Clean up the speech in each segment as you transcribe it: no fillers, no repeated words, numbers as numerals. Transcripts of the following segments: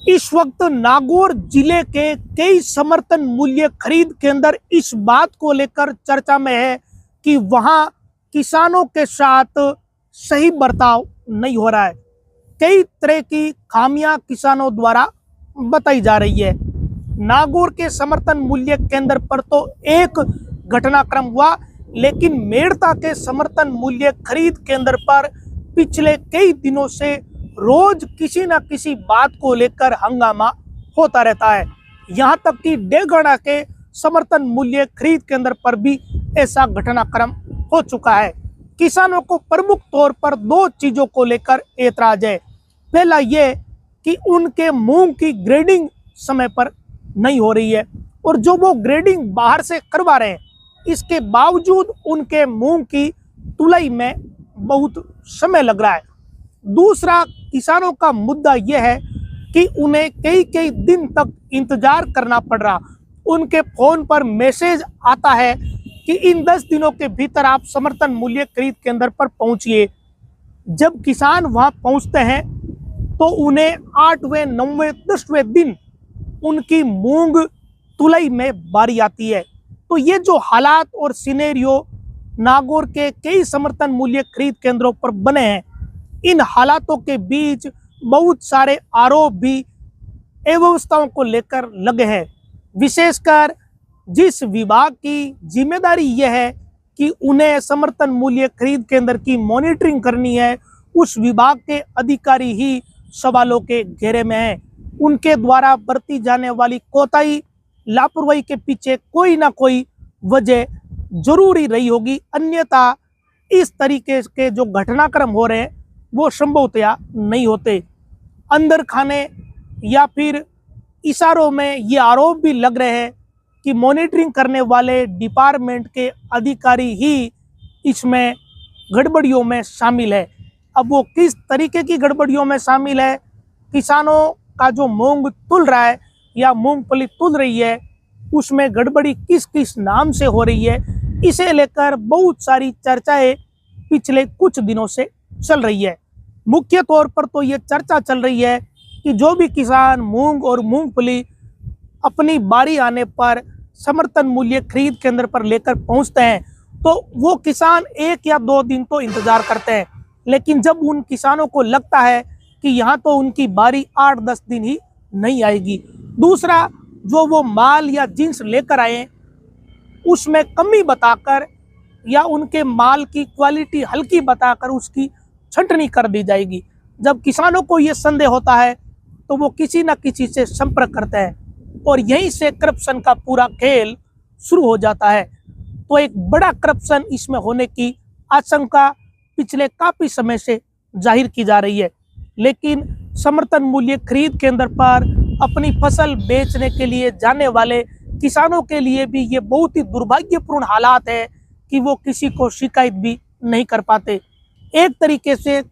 इस वक्त नागौर जिले के कई समर्थन मूल्य खरीद केंद्र इस बात को लेकर चर्चा में है कि वहां किसानों के साथ सही बर्ताव नहीं हो रहा है। कई तरह की खामियां किसानों द्वारा बताई जा रही है। नागौर के समर्थन मूल्य केंद्र पर तो एक घटनाक्रम हुआ, लेकिन मेड़ता के समर्थन मूल्य खरीद केंद्र पर पिछले कई दिनों से रोज किसी न किसी बात को लेकर हंगामा होता रहता है। यहाँ तक कि डेगड़ा के समर्थन मूल्य खरीद केंद्र पर भी ऐसा घटनाक्रम हो चुका है। किसानों को प्रमुख तौर पर दो चीजों को लेकर ऐतराज है। पहला ये कि उनके मूंग की ग्रेडिंग समय पर नहीं हो रही है, और जो वो ग्रेडिंग बाहर से करवा रहे हैं, इसके बावजूद उनके मूंग की तुलाई में बहुत समय लग रहा है। दूसरा किसानों का मुद्दा यह है कि उन्हें कई कई दिन तक इंतजार करना पड़ रहा। उनके फोन पर मैसेज आता है कि इन 10 दिनों के भीतर आप समर्थन मूल्य खरीद केंद्र पर पहुंचिए। जब किसान वहां पहुंचते हैं तो उन्हें 8वें 9वें 10वें दिन उनकी मूंग तुलाई में बारी आती है। तो ये जो हालात और सिनेरियो नागौर के कई समर्थन मूल्य खरीद केंद्रों पर बने हैं, इन हालातों के बीच बहुत सारे आरोप भी अव्यवस्थाओं को लेकर लगे हैं। विशेषकर जिस विभाग की जिम्मेदारी यह है कि उन्हें समर्थन मूल्य खरीद केंद्र की मॉनिटरिंग करनी है, उस विभाग के अधिकारी ही सवालों के घेरे में हैं। उनके द्वारा बरती जाने वाली कोताही, लापरवाही के पीछे कोई ना कोई वजह जरूरी रही होगी, अन्यथा इस तरीके के जो घटनाक्रम हो रहे हैं वो संभवतया नहीं होते। अंदर खाने या फिर इशारों में ये आरोप भी लग रहे हैं कि मॉनिटरिंग करने वाले डिपार्टमेंट के अधिकारी ही इसमें गड़बड़ियों में शामिल है। अब वो किस तरीके की गड़बड़ियों में शामिल है, किसानों का जो मूंग तुल रहा है या मूंगफली तुल रही है, उसमें गड़बड़ी किस किस नाम से हो रही है, इसे लेकर बहुत सारी चर्चाएं पिछले कुछ दिनों से चल रही है। मुख्य तौर पर तो ये चर्चा चल रही है कि जो भी किसान मूंग और मूंगफली अपनी बारी आने पर समर्थन मूल्य खरीद केंद्र पर लेकर पहुंचते हैं, तो वो किसान 1 या 2 दिन तो इंतजार करते हैं, लेकिन जब उन किसानों को लगता है कि यहाँ तो उनकी बारी 8-10 दिन ही नहीं आएगी। दूसरा, जो वो माल या जिन्स लेकर आए उसमें कमी बताकर या उनके माल की क्वालिटी हल्की बताकर उसकी छंटनी कर दी जाएगी। जब किसानों को ये संदेह होता है तो वो किसी न किसी से संपर्क करते हैं और यहीं से करप्शन का पूरा खेल शुरू हो जाता है। तो एक बड़ा करप्शन इसमें होने की आशंका पिछले काफी समय से जाहिर की जा रही है, लेकिन समर्थन मूल्य खरीद केंद्र पर अपनी फसल बेचने के लिए जाने वाले किसानों के लिए भी ये बहुत ही दुर्भाग्यपूर्ण हालात है कि वो किसी को शिकायत भी नहीं कर पाते। एक तरीके से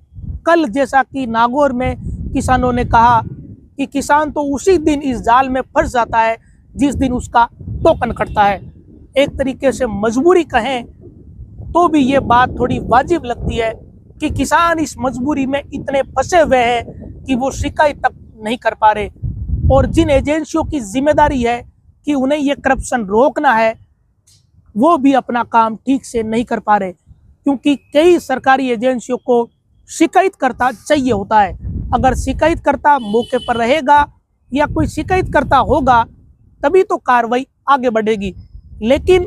कल जैसा कि नागौर में किसानों ने कहा कि किसान तो उसी दिन इस जाल में फंस जाता है जिस दिन उसका टोकन कटता है। एक तरीके से मजबूरी कहें तो भी ये बात थोड़ी वाजिब लगती है कि किसान इस मजबूरी में इतने फंसे हुए हैं कि वो शिकायत तक नहीं कर पा रहे, और जिन एजेंसियों की जिम्मेदारी है कि उन्हें ये करप्शन रोकना है, वो भी अपना काम ठीक से नहीं कर पा रहे, क्योंकि कई सरकारी एजेंसियों को शिकायतकर्ता चाहिए होता है। अगर शिकायतकर्ता मौके पर रहेगा या कोई शिकायतकर्ता होगा तभी तो कार्रवाई आगे बढ़ेगी। लेकिन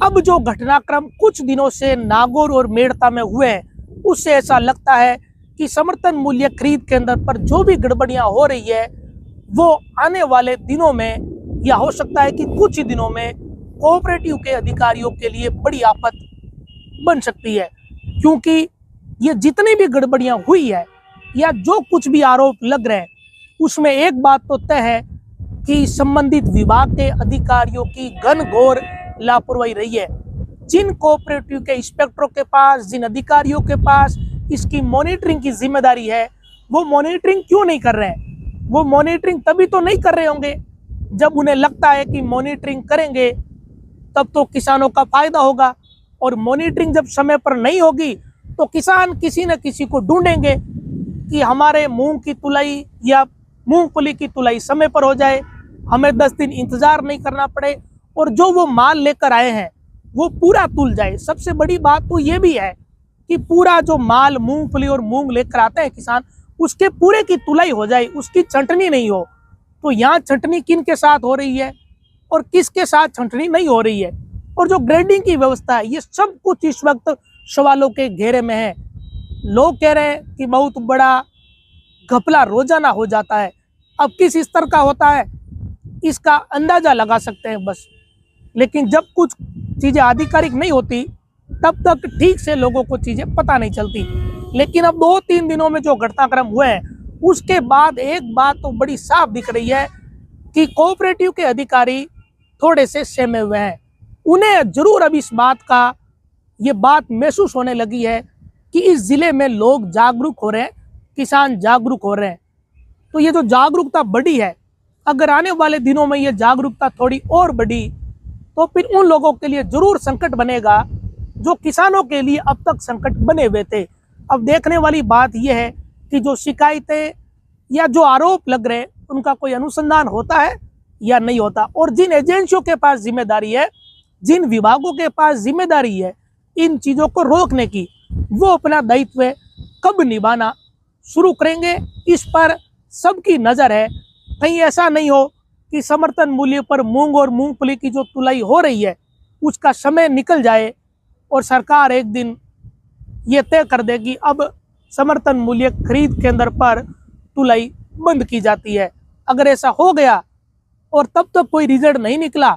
अब जो घटनाक्रम कुछ दिनों से नागौर और मेड़ता में हुए हैं, उससे ऐसा लगता है कि समर्थन मूल्य खरीद केंद्र पर जो भी गड़बड़ियां हो रही है वो आने वाले दिनों में, या हो सकता है कि कुछ ही दिनों में, कोऑपरेटिव के अधिकारियों के लिए बड़ी आफत बन सकती है। क्योंकि ये जितनी भी गड़बड़ियां हुई है या जो कुछ भी आरोप लग रहे हैं, उसमें एक बात तो तय है कि संबंधित विभाग के अधिकारियों की घनघोर लापरवाही रही है। जिन कोऑपरेटिव के इंस्पेक्टरों के पास, जिन अधिकारियों के पास इसकी मॉनिटरिंग की जिम्मेदारी है, वो मॉनिटरिंग क्यों नहीं कर रहे हैं? वो मॉनिटरिंग तभी तो नहीं कर रहे होंगे जब उन्हें लगता है कि मॉनिटरिंग करेंगे तब तो किसानों का फायदा होगा, और मॉनिटरिंग जब समय पर नहीं होगी तो किसान किसी न किसी को ढूंढेंगे कि हमारे मूंग की तुलाई या मूंगफली की तुलाई समय पर हो जाए, हमें 10 दिन इंतजार नहीं करना पड़े और जो वो माल लेकर आए हैं वो पूरा तुल जाए। सबसे बड़ी बात तो ये भी है कि पूरा जो माल मूंगफली और मूंग लेकर आते हैं किसान, उसके पूरे की तुलाई हो जाए, उसकी छंटनी नहीं हो। तो यहाँ छंटनी किन के साथ हो रही है और किसके साथ छंटनी नहीं हो रही है, और जो ग्रेडिंग की व्यवस्था है, ये सब कुछ इस वक्त सवालों के घेरे में है। लोग कह रहे हैं कि बहुत बड़ा घपला रोजाना हो जाता है। अब किस स्तर का होता है इसका अंदाजा लगा सकते हैं बस, लेकिन जब कुछ चीजें आधिकारिक नहीं होती तब तक ठीक से लोगों को चीजें पता नहीं चलती। लेकिन अब 2-3 दिनों में जो घटनाक्रम हुए हैं उसके बाद एक बात तो बड़ी साफ दिख रही है कि कोऑपरेटिव के अधिकारी थोड़े से सहमे हुए हैं। उन्हें जरूर अब इस बात का ये बात महसूस होने लगी है कि इस जिले में लोग जागरूक हो रहे हैं, किसान जागरूक हो रहे हैं। तो ये जो जागरूकता बढ़ी है, अगर आने वाले दिनों में ये जागरूकता थोड़ी और बढ़ी तो फिर उन लोगों के लिए जरूर संकट बनेगा जो किसानों के लिए अब तक संकट बने हुए थे। अब देखने वाली बात यह है कि जो शिकायतें या जो आरोप लग रहे हैं उनका कोई अनुसंधान होता है या नहीं होता, और जिन एजेंसियों के पास जिम्मेदारी है, जिन विभागों के पास जिम्मेदारी है इन चीजों को रोकने की, वो अपना दायित्व कब निभाना शुरू करेंगे, इस पर सबकी नजर है। कहीं ऐसा नहीं हो कि समर्थन मूल्य पर मूंग और मूंगफली की जो तुलाई हो रही है उसका समय निकल जाए और सरकार एक दिन ये तय कर दे कि अब समर्थन मूल्य खरीद केंद्र पर तुलाई बंद की जाती है। अगर ऐसा हो गया और तब तक कोई रिजल्ट नहीं निकला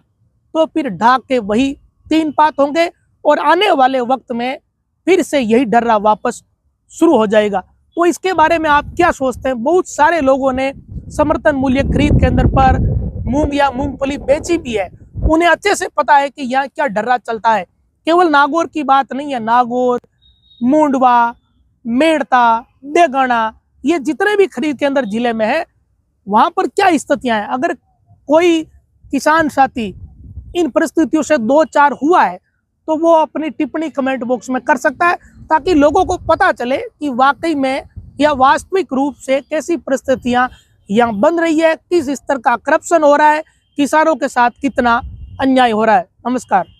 तो फिर ढाक के वही 3 पात होंगे और आने वाले वक्त में फिर से यही डर्रा वापस शुरू हो जाएगा। तो इसके बारे में आप क्या सोचते हैं? बहुत सारे लोगों ने समर्थन मूल्य खरीद केंद्र पर मूंग या मूंगफली बेची भी है, उन्हें अच्छे से पता है कि यहाँ क्या डर्रा चलता है। केवल नागौर की बात नहीं है, नागौर, मुंडवा, मेड़ता, देगाना, ये जितने भी खरीद केंद्र जिले में है वहां पर क्या स्थितियां हैं। अगर कोई किसान साथी इन परिस्थितियों से 2-4 हुआ है तो वो अपनी टिप्पणी कमेंट बॉक्स में कर सकता है, ताकि लोगों को पता चले कि वाकई में या वास्तविक रूप से कैसी परिस्थितियां यहाँ बन रही है, किस स्तर का करप्शन हो रहा है, किसानों के साथ कितना अन्याय हो रहा है। नमस्कार।